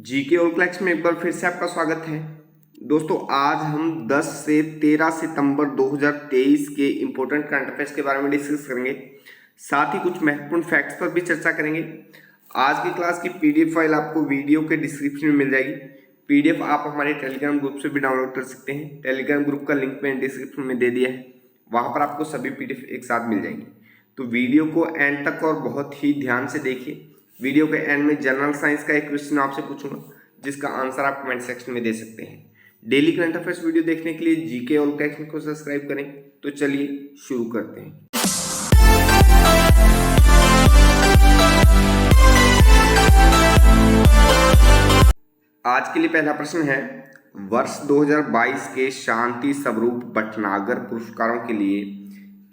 GK all क्लैक्स में एक बार फिर से आपका स्वागत है। दोस्तों आज हम 10 से 13 सितंबर 2023 के इम्पोर्टेंट करंट अफेयर्स के बारे में डिस्कस करेंगे। साथ ही कुछ महत्वपूर्ण फैक्ट्स पर भी चर्चा करेंगे। आज की क्लास की पीडीएफ फाइल आपको वीडियो के डिस्क्रिप्शन में मिल जाएगी। पीडीएफ आप हमारे टेलीग्राम ग्रुप से भी डाउनलोड कर सकते हैं। टेलीग्राम ग्रुप का लिंक मैंने डिस्क्रिप्शन में दे दिया है, वहाँ पर आपको सभी पीडीएफ एक साथ मिल जाएंगी। तो वीडियो को एंड तक और बहुत ही ध्यान से देखिए। वीडियो के एंड में जनरल साइंस का एक क्वेश्चन आपसे पूछूंगा जिसका आंसर आप कमेंट सेक्शन में दे सकते हैं। डेली करंट अफेयर्स वीडियो देखने के लिए जीके ऑल क्लैक्स को सब्सक्राइब करें। तो चलिए शुरू करते हैं। आज के लिए पहला प्रश्न है, वर्ष 2022 के शांति स्वरूप भटनागर पुरस्कारों के लिए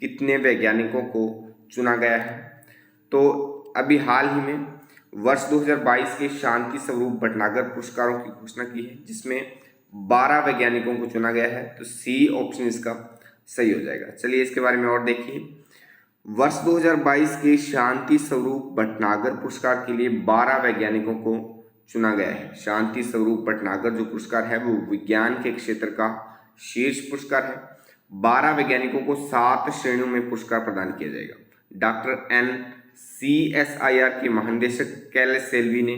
कितने वैज्ञानिकों को चुना गया है? तो अभी हाल ही में वर्ष 2022 के शांति स्वरूप भटनागर पुरस्कारों की घोषणा की है, जिसमें 12 वैज्ञानिकों को चुना गया है। तो सी ऑप्शन इसका सही हो जाएगा। चलिए इसके बारे में और देखिए। वर्ष 2022 के शांति स्वरूप भटनागर पुरस्कार के लिए 12 वैज्ञानिकों को चुना गया है। शांति स्वरूप भटनागर जो पुरस्कार है वो विज्ञान के क्षेत्र का शीर्ष पुरस्कार है। 12 वैज्ञानिकों को 7 श्रेणियों में पुरस्कार प्रदान किया जाएगा। डॉक्टर NCSIR के महानिदेशक कैलेस सेल्वी ने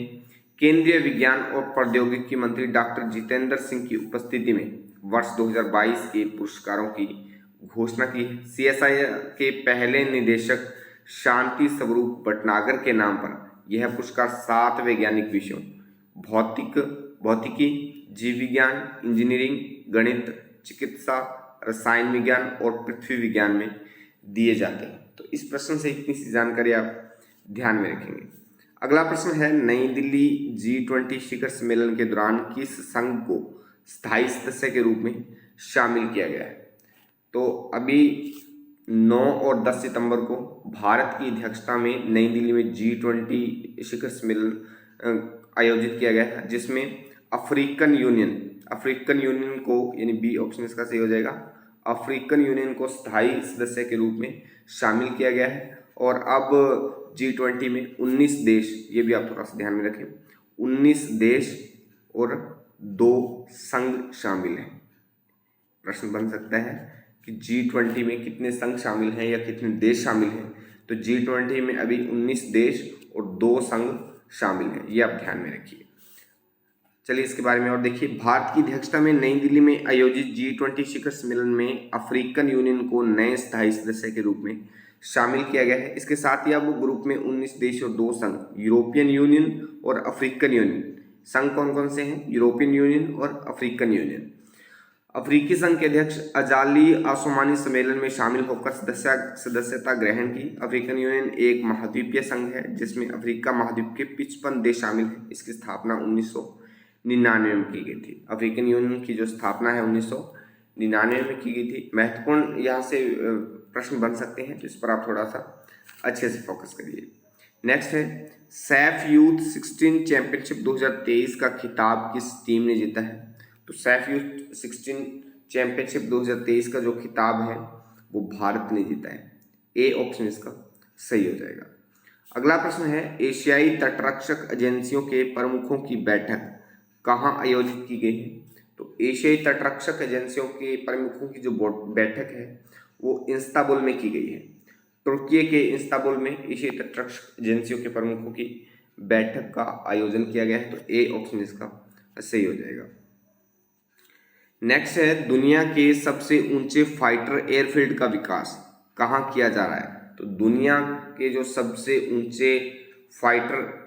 केंद्रीय विज्ञान और प्रौद्योगिकी मंत्री डॉक्टर जितेंद्र सिंह की उपस्थिति में वर्ष 2022 के पुरस्कारों की घोषणा की है। CSIR के पहले निदेशक शांति स्वरूप भटनागर के नाम पर यह पुरस्कार 7 वैज्ञानिक विषयों भौतिकी, जीव विज्ञान, इंजीनियरिंग, गणित, चिकित्सा, रसायन विज्ञान और पृथ्वी विज्ञान में दिए जाते हैं। तो इस प्रश्न से इतनी सी जानकारी आप ध्यान में रखेंगे। अगला प्रश्न है, नई दिल्ली G20 शिखर सम्मेलन के दौरान किस संघ को स्थायी सदस्य के रूप में शामिल किया गया है? तो अभी 9 और 10 सितंबर को भारत की अध्यक्षता में नई दिल्ली में G20 शिखर सम्मेलन आयोजित किया गया है, जिसमें अफ्रीकन यूनियन को, यानी बी ऑप्शन इसका सही हो जाएगा, अफ्रीकन यूनियन को स्थायी सदस्य के रूप में शामिल किया गया है। और अब G20 में 19 देश, ये भी आप थोड़ा सा ध्यान में रखें, 19 देश और 2 संघ शामिल हैं। प्रश्न बन सकता है कि G20 में कितने संघ शामिल हैं या कितने देश शामिल हैं? तो G20 में अभी 19 देश और 2 संघ शामिल हैं, ये आप ध्यान में रखिए। चलिए इसके बारे में और देखिए। भारत की अध्यक्षता में नई दिल्ली में आयोजित G20 शिखर सम्मेलन में अफ्रीकन यूनियन को नए स्थायी सदस्य के रूप में शामिल किया गया है। इसके साथ ही अब ग्रुप में 19 देश और 2 संघ, यूरोपियन यूनियन और अफ्रीकन यूनियन। संघ कौन कौन से हैं? यूरोपियन यूनियन और अफ्रीकन यूनियन। अफ्रीकी संघ के अध्यक्ष अजाली आसोमानी सम्मेलन में शामिल होकर सदस्यता ग्रहण की। अफ्रीकन यूनियन एक महाद्वीपीय संघ है जिसमें अफ्रीका महाद्वीप के 55 देश शामिल हैं। इसकी स्थापना 1999 में की गई थी। अफ्रीकन यूनियन की जो स्थापना है 1999 में की गई थी। महत्वपूर्ण यहाँ से प्रश्न बन सकते हैं, तो इस पर आप थोड़ा सा अच्छे से फोकस करिए। नेक्स्ट है, सैफ यूथ 16 चैंपियनशिप 2023 का खिताब किस टीम ने जीता है? तो सैफ यूथ 16 चैंपियनशिप 2023 का जो खिताब है वो भारत ने जीता है। ए ऑप्शन इसका सही हो जाएगा। अगला प्रश्न है, एशियाई तटरक्षक एजेंसियों के प्रमुखों की बैठक कहाँ आयोजित की गई है? तो एशियाई तटरक्षक एजेंसियों के प्रमुखों की जो बैठक है वो इस्तांबुल में की गई है। तुर्की के इस्तांबुल में एशियाई तटरक्षक एजेंसियों के प्रमुखों की बैठक का आयोजन किया गया है। तो ए ऑप्शन इसका सही हो जाएगा। नेक्स्ट है, दुनिया के सबसे ऊंचे फाइटर एयरफील्ड का विकास कहाँ किया जा रहा है? तो दुनिया के जो सबसे ऊंचे फाइटर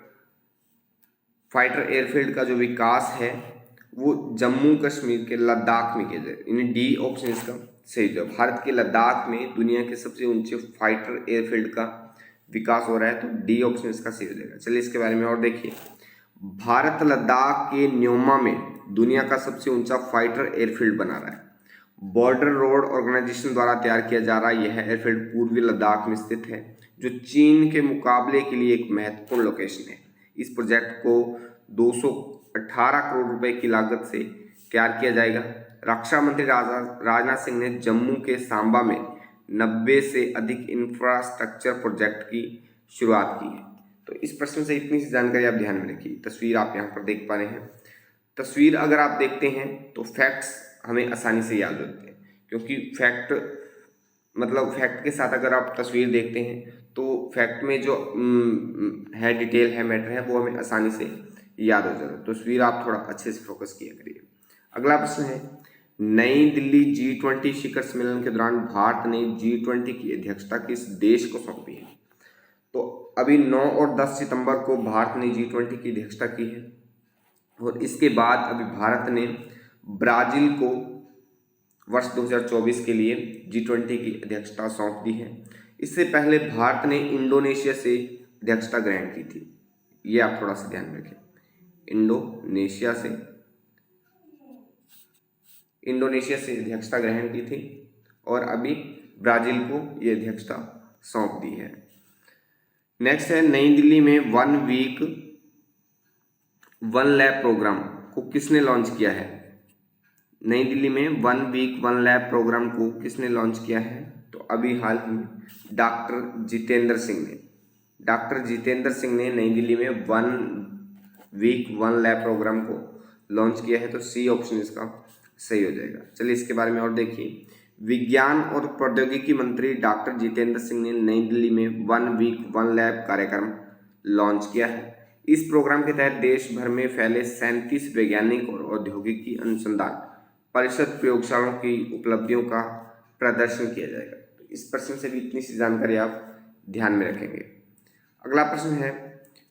एयरफील्ड का जो विकास है वो जम्मू कश्मीर के लद्दाख में किया जाए, यानी डी ऑप्शन इसका सही है। भारत के लद्दाख में दुनिया के सबसे ऊंचे फाइटर एयरफील्ड का विकास हो रहा है, तो डी ऑप्शन इसका सही हो जाएगा। चलिए इसके बारे में और देखिए। भारत लद्दाख के न्योमा में दुनिया का सबसे ऊंचा फाइटर एयरफील्ड बना रहा है। बॉर्डर रोड ऑर्गेनाइजेशन द्वारा तैयार किया जा रहा यह एयरफील्ड पूर्वी लद्दाख में स्थित है, जो चीन के मुकाबले के लिए एक महत्वपूर्ण लोकेशन है। इस प्रोजेक्ट को 218 करोड़ रुपए की लागत से तैयार किया जाएगा। रक्षा मंत्री राजनाथ सिंह ने जम्मू के सांबा में 90 से अधिक इंफ्रास्ट्रक्चर प्रोजेक्ट की शुरुआत की है। तो इस प्रश्न से इतनी सी जानकारी आप ध्यान में रखिए। तस्वीर आप यहाँ पर देख पा रहे हैं। तस्वीर अगर आप देखते हैं तो फैक्ट्स हमें आसानी से याद होते हैं, क्योंकि फैक्ट के साथ अगर आप तस्वीर देखते हैं तो फैक्ट में जो है डिटेल है, मैटर है, वो हमें आसानी से याद हो जाएगा। तस्वीर आप थोड़ा अच्छे से फोकस किया करिए। अगला प्रश्न है, नई दिल्ली G20 शिखर सम्मेलन के दौरान भारत ने G20 की अध्यक्षता किस देश को सौंपी है? तो अभी 9 और 10 सितंबर को भारत ने G20 की अध्यक्षता की है, और इसके बाद अभी भारत ने ब्राजील को वर्ष 2024 के लिए G20 की अध्यक्षता सौंप दी है। इससे पहले भारत ने इंडोनेशिया से अध्यक्षता ग्रहण की थी, ये आप थोड़ा सा ध्यान रखें। इंडोनेशिया से अध्यक्षता ग्रहण की थी, और अभी ब्राजील को ये अध्यक्षता सौंप दी है। नेक्स्ट है, नई दिल्ली में 1 वीक 1 लैब प्रोग्राम को किसने लॉन्च किया है? नई दिल्ली में 1 वीक 1 लैब प्रोग्राम को किसने लॉन्च किया है? तो अभी हाल ही में डॉक्टर जितेंद्र सिंह ने नई दिल्ली में 1 वीक 1 लैब प्रोग्राम को लॉन्च किया है। तो सी ऑप्शन इसका सही हो जाएगा। चलिए इसके बारे में और देखिए। विज्ञान और प्रौद्योगिकी मंत्री डॉक्टर जितेंद्र सिंह ने नई दिल्ली में 1 वीक 1 लैब कार्यक्रम लॉन्च किया है। इस प्रोग्राम के तहत देश भर में फैले 37 वैज्ञानिक और औद्योगिकी अनुसंधान परिषद प्रयोगशालाओं की उपलब्धियों का प्रदर्शन किया जाएगा। तो इस प्रश्न से भी इतनी सी जानकारी आप ध्यान में रखेंगे। अगला प्रश्न है,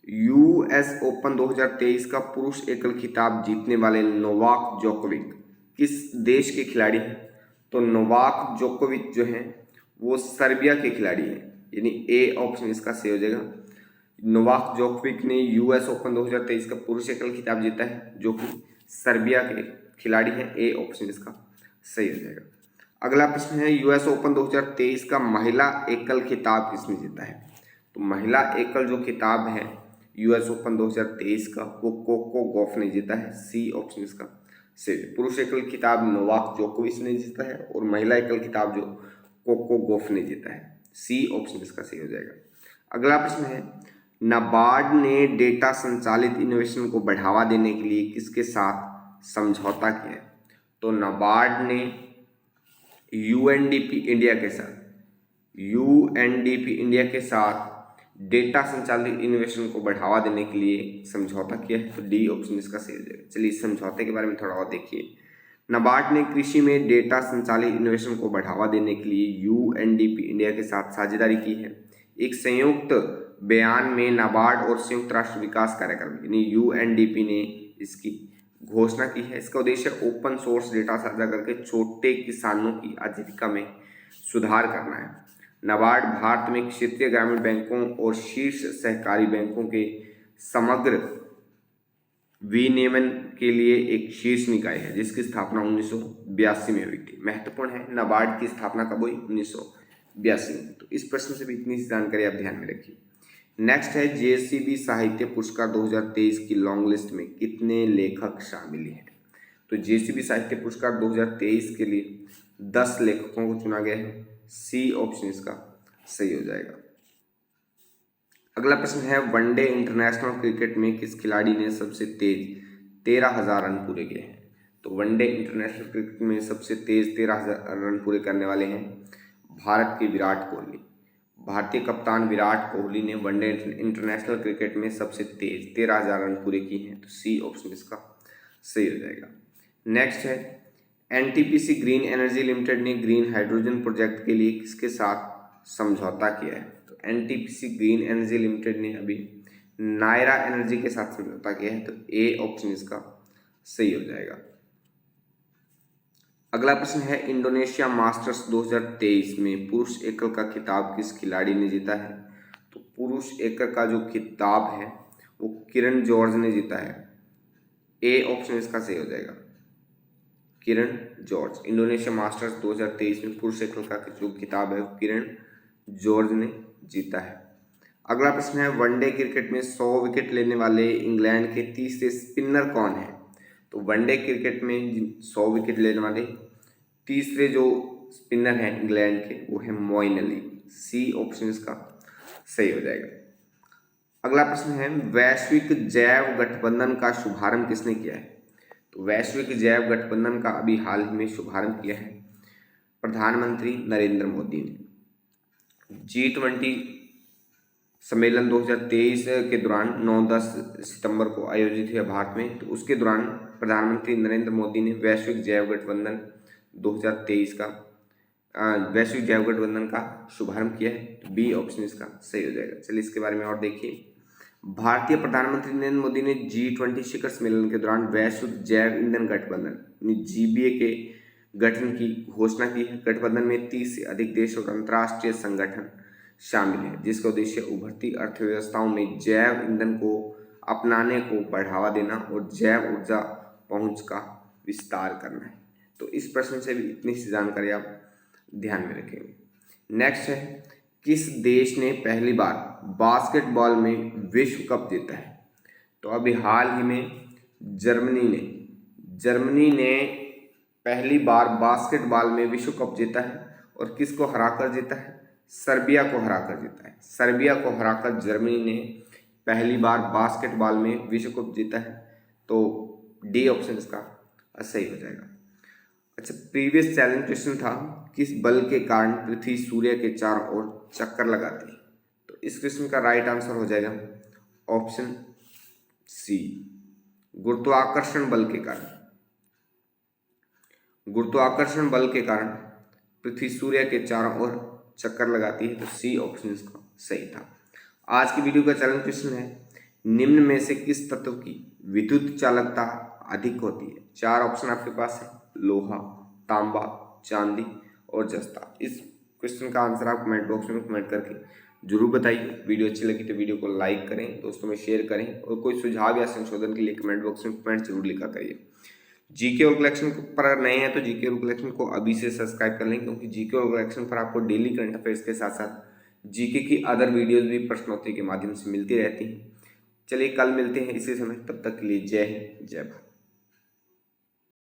यूएस ओपन 2023 का पुरुष एकल खिताब जीतने वाले नोवाक जोकोविच किस देश के खिलाड़ी हैं? तो नोवाक जोकोविच जो हैं वो सर्बिया के खिलाड़ी हैं, यानी ए ऑप्शन इसका सही हो जाएगा। नोवाक जोकोविच ने यूएस ओपन 2023 का पुरुष एकल खिताब जीता है, जो कि सर्बिया के खिलाड़ी हैं। ए ऑप्शन इसका सही हो जाएगा। अगला प्रश्न है, यूएस ओपन 2023 का महिला एकल खिताब किसने जीता है? तो महिला एकल जो खिताब है यूएस ओपन 2023 का, वो कोको गॉफ ने जीता है। सी ऑप्शन इसका सही। पुरुष एकल खिताब नोवाक जोकोविच ने जीता है, और महिला एकल खिताब जो कोको गॉफ ने जीता है। सी ऑप्शन इसका सही हो जाएगा। अगला प्रश्न है, नाबार्ड ने डेटा संचालित इनोवेशन को बढ़ावा देने के लिए किसके साथ समझौता किया है? तो नाबार्ड ने यूएनडीपी इंडिया के साथ डेटा संचालित इनोवेशन को बढ़ावा देने के लिए समझौता किया है। तो डी ऑप्शन इसका सही हो जाएगा। चलिए इस समझौते के बारे में थोड़ा और देखिए। नाबार्ड ने कृषि में डेटा संचालित इनोवेशन को बढ़ावा देने के लिए यूएनडीपी इंडिया के साथ साझेदारी की है। एक संयुक्त बयान में नाबार्ड और संयुक्त राष्ट्र विकास कार्यक्रम यानी यूएनडीपी ने इसकी घोषणा की है। इसका उद्देश्य ओपन सोर्स डेटा साझा करके छोटे किसानों की आजीविका में सुधार करना है। नाबार्ड भारत में क्षेत्रीय ग्रामीण बैंकों और शीर्ष सहकारी बैंकों के समग्र विनियमन के लिए एक शीर्ष निकाय है, जिसकी स्थापना 1982 में हुई थी। महत्वपूर्ण है, नाबार्ड की स्थापना कब हुई? 1982 में। तो इस प्रश्न से भी इतनी सी जानकारी आप ध्यान में रखिए। नेक्स्ट है, जेसीबी साहित्य पुरस्कार 2023 की लॉन्ग लिस्ट में कितने लेखक शामिल हैं? तो जेसीबी साहित्य पुरस्कार 2023 के लिए 10 लेखकों को चुना गया है। सी ऑप्शन इसका सही हो जाएगा। अगला प्रश्न है, वनडे इंटरनेशनल क्रिकेट में किस खिलाड़ी ने सबसे तेज 13,000 रन पूरे किए हैं? तो वनडे इंटरनेशनल क्रिकेट में सबसे तेज 13,000 रन पूरे करने वाले हैं भारत के विराट कोहली। भारतीय कप्तान विराट कोहली ने वनडे इंटरनेशनल क्रिकेट में सबसे तेज 13,000 रन पूरे किए हैं। तो सी ऑप्शन इसका सही हो जाएगा। नेक्स्ट है, एनटीपीसी ग्रीन एनर्जी लिमिटेड ने ग्रीन हाइड्रोजन प्रोजेक्ट के लिए किसके साथ समझौता किया है? तो एनटीपीसी ग्रीन एनर्जी लिमिटेड ने अभी नायरा एनर्जी के साथ समझौता किया है। तो ए ऑप्शन इसका सही हो जाएगा। अगला प्रश्न है, इंडोनेशिया मास्टर्स 2023 में पुरुष एकल का खिताब किस खिलाड़ी ने जीता है? तो पुरुष एकल का जो खिताब है वो किरण जॉर्ज ने जीता है। ए ऑप्शन इसका सही हो जाएगा। किरण जॉर्ज, इंडोनेशिया मास्टर्स 2023 में पुरुष एकल का जो खिताब है वो किरण जॉर्ज ने जीता है। अगला प्रश्न है, वनडे क्रिकेट में 100 विकेट लेने वाले इंग्लैंड के तीसरे स्पिनर कौन है? तो वनडे क्रिकेट में 100 विकेट लेने वाले तीसरे जो स्पिनर हैं इंग्लैंड के वो है मोइन अली। सी ऑप्शन इसका सही हो जाएगा। अगला प्रश्न है, वैश्विक जैव गठबंधन का शुभारंभ किसने किया है? तो वैश्विक जैव गठबंधन का अभी हाल ही में शुभारंभ किया है प्रधानमंत्री नरेंद्र मोदी ने। G20 सम्मेलन 2023 के दौरान 9-10 सितंबर को आयोजित हुआ भारत में, तो उसके दौरान प्रधानमंत्री नरेंद्र मोदी ने वैश्विक जैव गठबंधन 2023 का वैश्विक जैव गठबंधन का शुभारंभ किया है। तो बी ऑप्शन इसका सही हो जाएगा। चलिए इसके बारे में और देखिए। भारतीय प्रधानमंत्री नरेंद्र मोदी ने G20 शिखर सम्मेलन के दौरान वैश्विक जैव ईंधन गठबंधन GBA के गठन की घोषणा की है। गठबंधन में 30 से अधिक देश और अंतर्राष्ट्रीय संगठन शामिल है, जिसका उद्देश्य उभरती अर्थव्यवस्थाओं में जैव ईंधन को अपनाने को बढ़ावा देना और जैव ऊर्जा पहुंच का विस्तार करना है। तो इस प्रश्न से भी इतनी सी जानकारी आप ध्यान में रखेंगे। नेक्स्ट है, किस देश ने पहली बार बास्केटबॉल में विश्व कप जीता है? तो अभी हाल ही में जर्मनी ने पहली बार बास्केटबॉल में विश्व कप जीता है। और किसको हराकर जीता है? सर्बिया को हराकर जीता है। सर्बिया को हराकर जर्मनी ने पहली बार बास्केटबॉल में विश्व कप जीता है। तो डी ऑप्शन इसका सही हो जाएगा। अच्छा, प्रीवियस चैलेंज क्वेश्चन था, किस बल के कारण पृथ्वी सूर्य के चारों ओर चक्कर लगाती है? तो इस क्वेश्चन का राइट आंसर हो जाएगा ऑप्शन सी, गुरुत्वाकर्षण बल के कारण। गुरुत्वाकर्षण बल के कारण पृथ्वी सूर्य के चारों ओर चक्कर लगाती है। तो सी ऑप्शन इसका सही था। आज की वीडियो का चैलेंज क्वेश्चन है, निम्न में से किस तत्व की विद्युत चालकता अधिक होती है? 4 ऑप्शन आपके पास है, लोहा, तांबा, चांदी और जस्ता। इस क्वेश्चन का आंसर आप कमेंट बॉक्स में कमेंट करके जरूर बताइए। वीडियो अच्छी लगी तो वीडियो को लाइक करें, दोस्तों में शेयर करें, और कोई सुझाव या संशोधन के लिए कमेंट बॉक्स में कमेंट जरूर लिखा करिए। जीके और कलेक्शन पर नए हैं तो जीके और कलेक्शन को अभी से सब्सक्राइब कर लें, क्योंकि जीके और कलेक्शन पर आपको डेली करंट अफेयर्स के साथ साथ जीके की अदर वीडियोस भी प्रश्नोत्तरी के माध्यम से मिलती रहती हैं। चलिए कल मिलते हैं इसी समय, तब तक के लिए जय हिंद, जय भारत।